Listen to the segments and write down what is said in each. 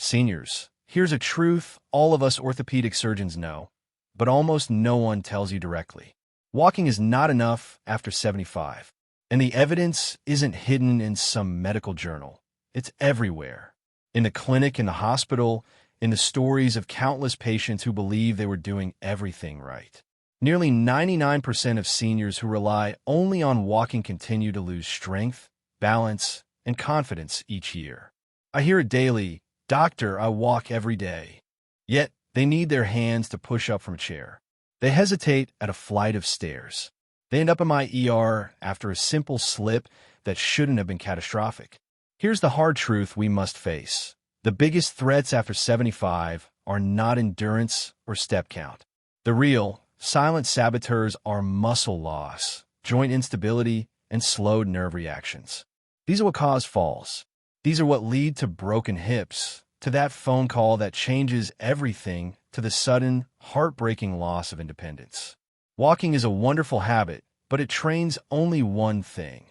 Seniors, here's a truth all of us orthopedic surgeons know, but almost no one tells you directly. Walking is not enough after 75. And the evidence isn't hidden in some medical journal. It's everywhere. In the clinic, in the hospital, in the stories of countless patients who believe they were doing everything right. Nearly 99% of seniors who rely only on walking continue to lose strength, balance, and confidence each year. I hear it daily, "Doctor, I walk every day." Yet, they need their hands to push up from a chair. They hesitate at a flight of stairs. They end up in my ER after a simple slip that shouldn't have been catastrophic. Here's the hard truth we must face. The biggest threats after 75 are not endurance or step count. The real, silent saboteurs are muscle loss, joint instability, and slowed nerve reactions. These are what cause falls. These are what lead to broken hips, to that phone call that changes everything, to the sudden, heartbreaking loss of independence. Walking is a wonderful habit, but it trains only one thing: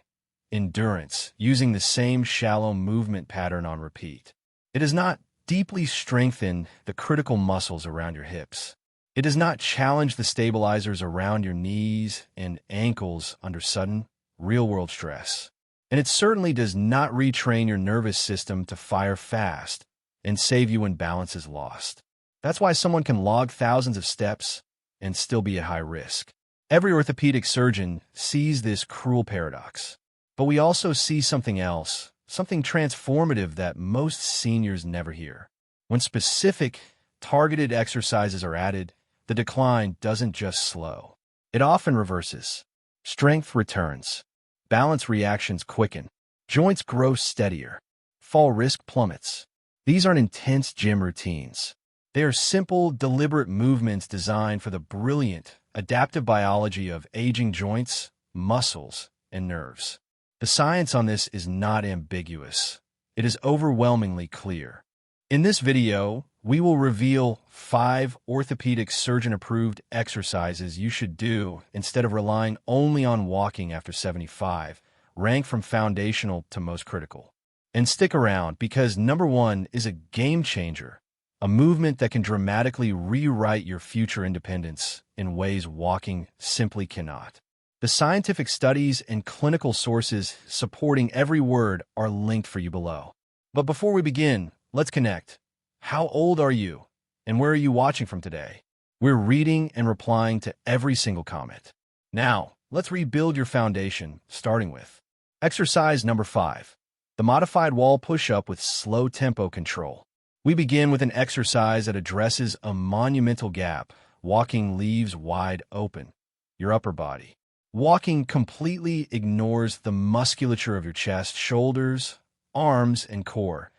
endurance, using the same shallow movement pattern on repeat. It does not deeply strengthen the critical muscles around your hips. It does not challenge the stabilizers around your knees and ankles under sudden, real-world stress. And it certainly does not retrain your nervous system to fire fast and save you when balance is lost. That's why someone can log thousands of steps and still be at high risk. Every orthopedic surgeon sees this cruel paradox. But we also see something else, something transformative that most seniors never hear. When specific, targeted exercises are added, the decline doesn't just slow. It often reverses. Strength returns. Balance reactions quicken. Joints grow steadier. Fall risk plummets. These aren't intense gym routines. They are simple, deliberate movements designed for the brilliant, adaptive biology of aging joints, muscles, and nerves. The science on this is not ambiguous. It is overwhelmingly clear. In this video, we will reveal 5 orthopedic surgeon-approved exercises you should do instead of relying only on walking after 75, ranked from foundational to most critical. And stick around because number 1 is a game changer. A movement that can dramatically rewrite your future independence in ways walking simply cannot. The scientific studies and clinical sources supporting every word are linked for you below. But before we begin, let's connect. How old are you? And where are you watching from today? We're reading and replying to every single comment. Now, let's rebuild your foundation, starting with exercise number 5, the modified wall push-up with slow tempo control. We begin with an exercise that addresses a monumental gap. Walking leaves wide open your upper body. Walking completely ignores the musculature of your chest, shoulders, arms, and core.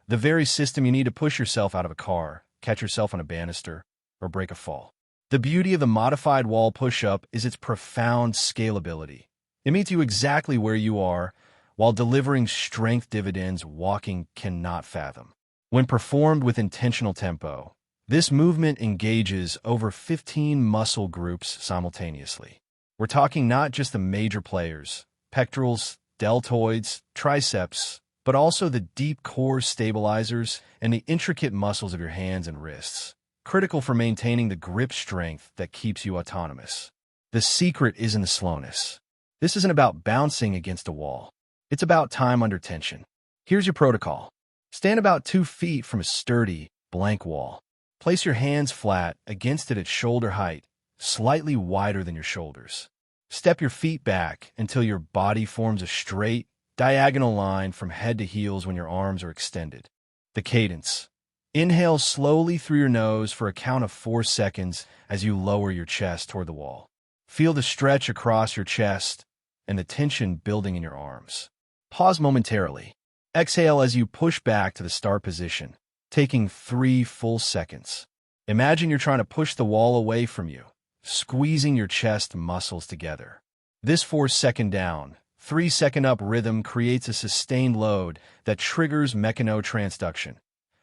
The very system you need to push yourself out of a car, catch yourself on a banister, or break a fall. The beauty of the modified wall push-up is its profound scalability. It meets you exactly where you are while delivering strength dividends walking cannot fathom. When performed with intentional tempo, this movement engages over 15 muscle groups simultaneously. We're talking not just the major players, pectorals, deltoids, triceps, but also the deep core stabilizers and the intricate muscles of your hands and wrists, critical for maintaining the grip strength that keeps you autonomous. The secret is in the slowness. This isn't about bouncing against a wall. It's about time under tension. Here's your protocol. Stand about 2 feet from a sturdy, blank wall. Place your hands flat against it at shoulder height, slightly wider than your shoulders. Step your feet back until your body forms a straight, diagonal line from head to heels when your arms are extended. The cadence. Inhale slowly through your nose for a count of 4 seconds as you lower your chest toward the wall. Feel the stretch across your chest and the tension building in your arms. Pause momentarily. Exhale as you push back to the start position, taking 3 full seconds. Imagine you're trying to push the wall away from you, squeezing your chest muscles together. This 4-second down, 3-second up rhythm creates a sustained load that triggers mechanotransduction,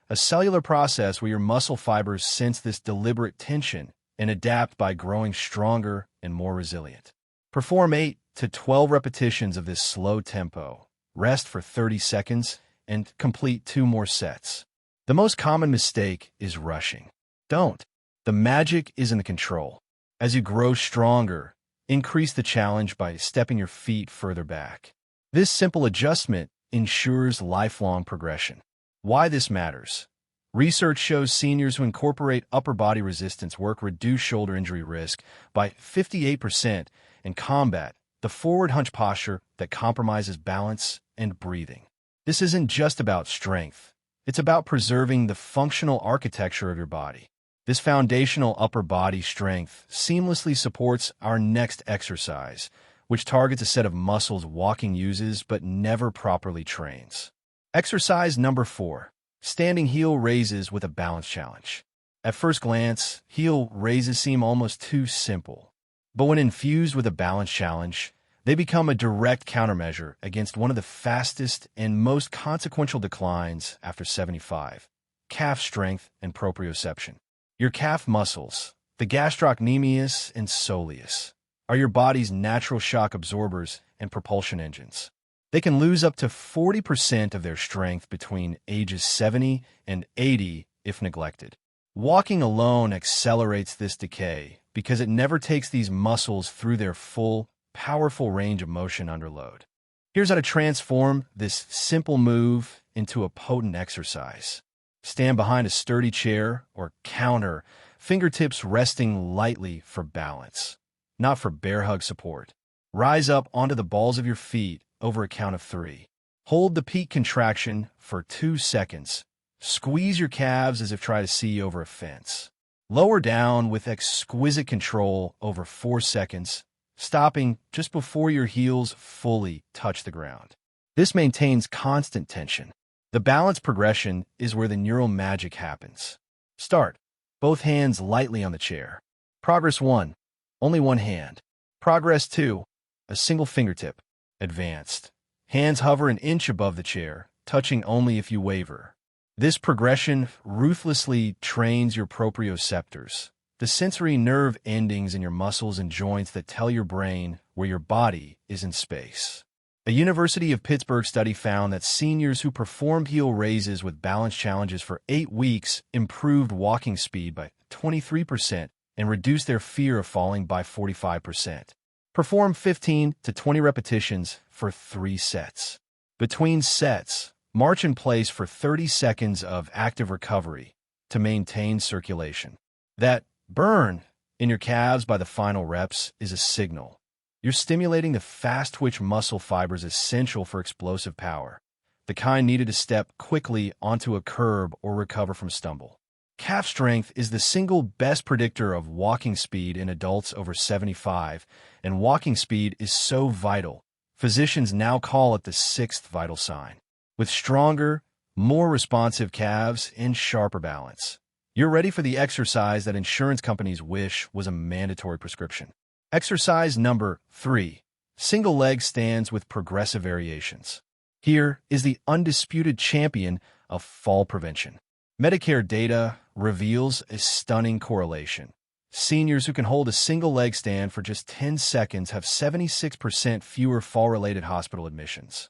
a cellular process where your muscle fibers sense this deliberate tension and adapt by growing stronger and more resilient. Perform 8 to 12 repetitions of this slow tempo. Rest for 30 seconds and complete 2 more sets. The most common mistake is rushing. Don't. The magic is in the control. As you grow stronger, increase the challenge by stepping your feet further back. This simple adjustment ensures lifelong progression. Why this matters? Research shows seniors who incorporate upper body resistance work reduce shoulder injury risk by 58% and combat the forward hunch posture that compromises balance and breathing. This isn't just about strength. It's about preserving the functional architecture of your body. This foundational upper body strength seamlessly supports our next exercise, which targets a set of muscles walking uses but never properly trains. Exercise number 4. Standing heel raises with a balance challenge. At first glance, heel raises seem almost too simple. But when infused with a balance challenge, they become a direct countermeasure against one of the fastest and most consequential declines after 75, calf strength and proprioception. Your calf muscles, the gastrocnemius and soleus, are your body's natural shock absorbers and propulsion engines. They can lose up to 40% of their strength between ages 70 and 80 if neglected. Walking alone accelerates this decay because it never takes these muscles through their full, powerful range of motion under load. Here's how to transform this simple move into a potent exercise. Stand behind a sturdy chair or counter, fingertips resting lightly for balance, not for bear hug support. Rise up onto the balls of your feet over a count of 3. Hold the peak contraction for 2 seconds. Squeeze your calves as if trying to see over a fence. Lower down with exquisite control over 4 seconds, stopping just before your heels fully touch the ground. This maintains constant tension. The balance progression is where the neural magic happens. Start. Both hands lightly on the chair. Progress 1. Only one hand. Progress 2. A single fingertip. Advanced. Hands hover an inch above the chair, touching only if you waver. This progression ruthlessly trains your proprioceptors, the sensory nerve endings in your muscles and joints that tell your brain where your body is in space. A University of Pittsburgh study found that seniors who performed heel raises with balance challenges for 8 weeks improved walking speed by 23% and reduced their fear of falling by 45%. Perform 15 to 20 repetitions for 3 sets. Between sets, march in place for 30 seconds of active recovery to maintain circulation. That burn in your calves by the final reps is a signal. You're stimulating the fast-twitch muscle fibers essential for explosive power, the kind needed to step quickly onto a curb or recover from stumble. Calf strength is the single best predictor of walking speed in adults over 75, and walking speed is so vital, physicians now call it the 6th vital sign. With stronger, more responsive calves and sharper balance, you're ready for the exercise that insurance companies wish was a mandatory prescription. Exercise number 3. Single leg stands with progressive variations. Here is the undisputed champion of fall prevention. Medicare data reveals a stunning correlation. Seniors who can hold a single leg stand for just 10 seconds have 76% fewer fall-related hospital admissions.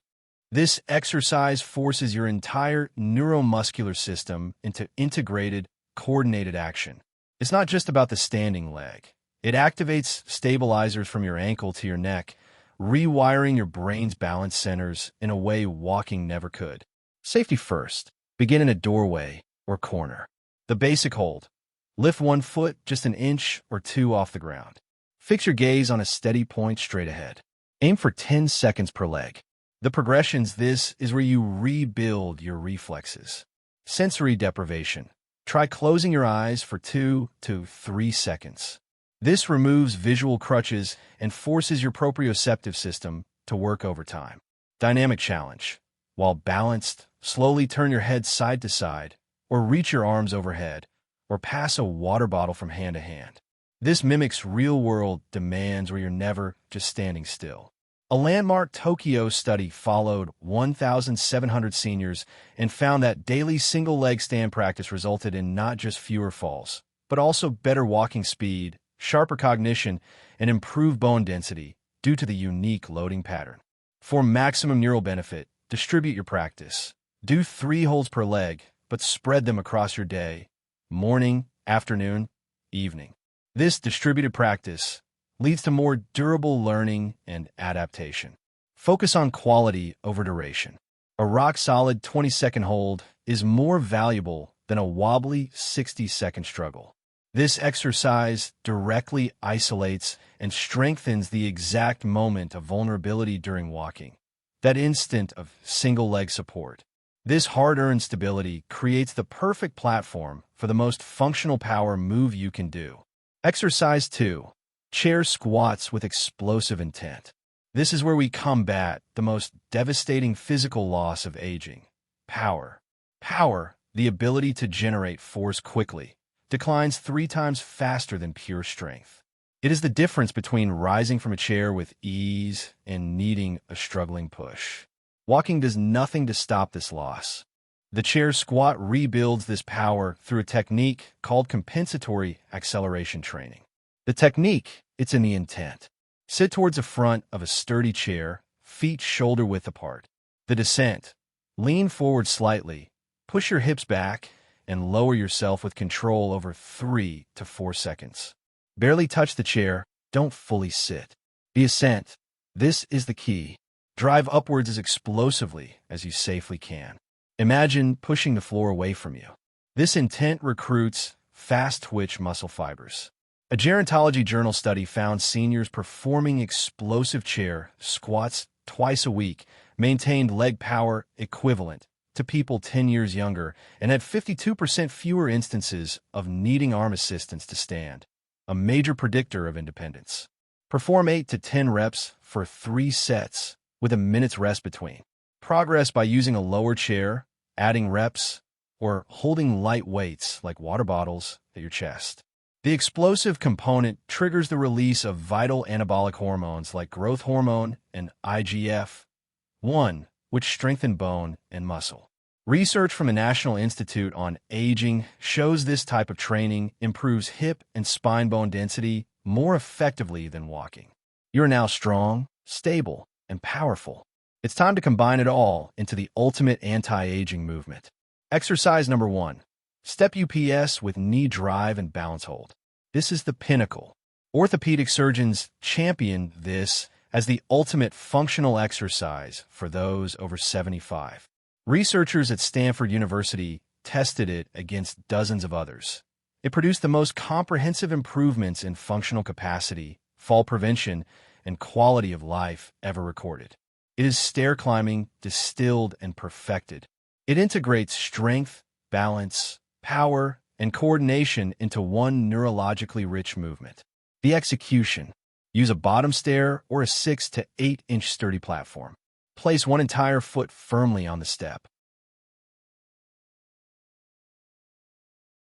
This exercise forces your entire neuromuscular system into integrated, coordinated action. It's not just about the standing leg. It activates stabilizers from your ankle to your neck, rewiring your brain's balance centers in a way walking never could. Safety first. Begin in a doorway or corner. The basic hold. Lift one foot just an inch or 2 off the ground. Fix your gaze on a steady point straight ahead. Aim for 10 seconds per leg. The progressions, this is where you rebuild your reflexes. Sensory deprivation. Try closing your eyes for 2 to 3 seconds. This removes visual crutches and forces your proprioceptive system to work overtime. Dynamic challenge. While balanced, slowly turn your head side to side, or reach your arms overhead, or pass a water bottle from hand to hand. This mimics real-world demands where you're never just standing still. A landmark Tokyo study followed 1,700 seniors and found that daily single-leg stand practice resulted in not just fewer falls, but also better walking speed, sharper cognition, and improved bone density due to the unique loading pattern. For maximum neural benefit, distribute your practice. Do 3 holds per leg, but spread them across your day, morning, afternoon, evening. This distributed practice leads to more durable learning and adaptation. Focus on quality over duration. A rock-solid 20-second hold is more valuable than a wobbly 60-second struggle. This exercise directly isolates and strengthens the exact moment of vulnerability during walking, that instant of single-leg support. This hard-earned stability creates the perfect platform for the most functional power move you can do. Exercise 2. Chair squats with explosive intent. This is where we combat the most devastating physical loss of aging: power. Power, the ability to generate force quickly, declines 3 times faster than pure strength. It is the difference between rising from a chair with ease and needing a struggling push. Walking does nothing to stop this loss. The chair squat rebuilds this power through a technique called compensatory acceleration training. The technique, it's in the intent. Sit towards the front of a sturdy chair, feet shoulder-width apart. The descent. Lean forward slightly, push your hips back, and lower yourself with control over 3 to 4 seconds. Barely touch the chair, don't fully sit. The ascent. This is the key. Drive upwards as explosively as you safely can. Imagine pushing the floor away from you. This intent recruits fast-twitch muscle fibers. A gerontology journal study found seniors performing explosive chair squats twice a week maintained leg power equivalent to people 10 years younger and had 52% fewer instances of needing arm assistance to stand, a major predictor of independence. Perform 8 to 10 reps for 3 sets with a minute's rest between. Progress by using a lower chair, adding reps, or holding light weights like water bottles at your chest. The explosive component triggers the release of vital anabolic hormones like growth hormone and IGF-1, which strengthen bone and muscle. Research from the National Institute on Aging shows this type of training improves hip and spine bone density more effectively than walking. You're now strong, stable, and powerful. It's time to combine it all into the ultimate anti-aging movement. Exercise number 1. Step UPS with knee drive and balance hold. This is the pinnacle. Orthopedic surgeons champion this as the ultimate functional exercise for those over 75. Researchers at Stanford University tested it against dozens of others. It produced the most comprehensive improvements in functional capacity, fall prevention, and quality of life ever recorded. It is stair climbing distilled and perfected. It integrates strength, balance, power, and coordination into one neurologically rich movement. The execution. Use a bottom stair or a 6 to 8 inch sturdy platform. Place one entire foot firmly on the step.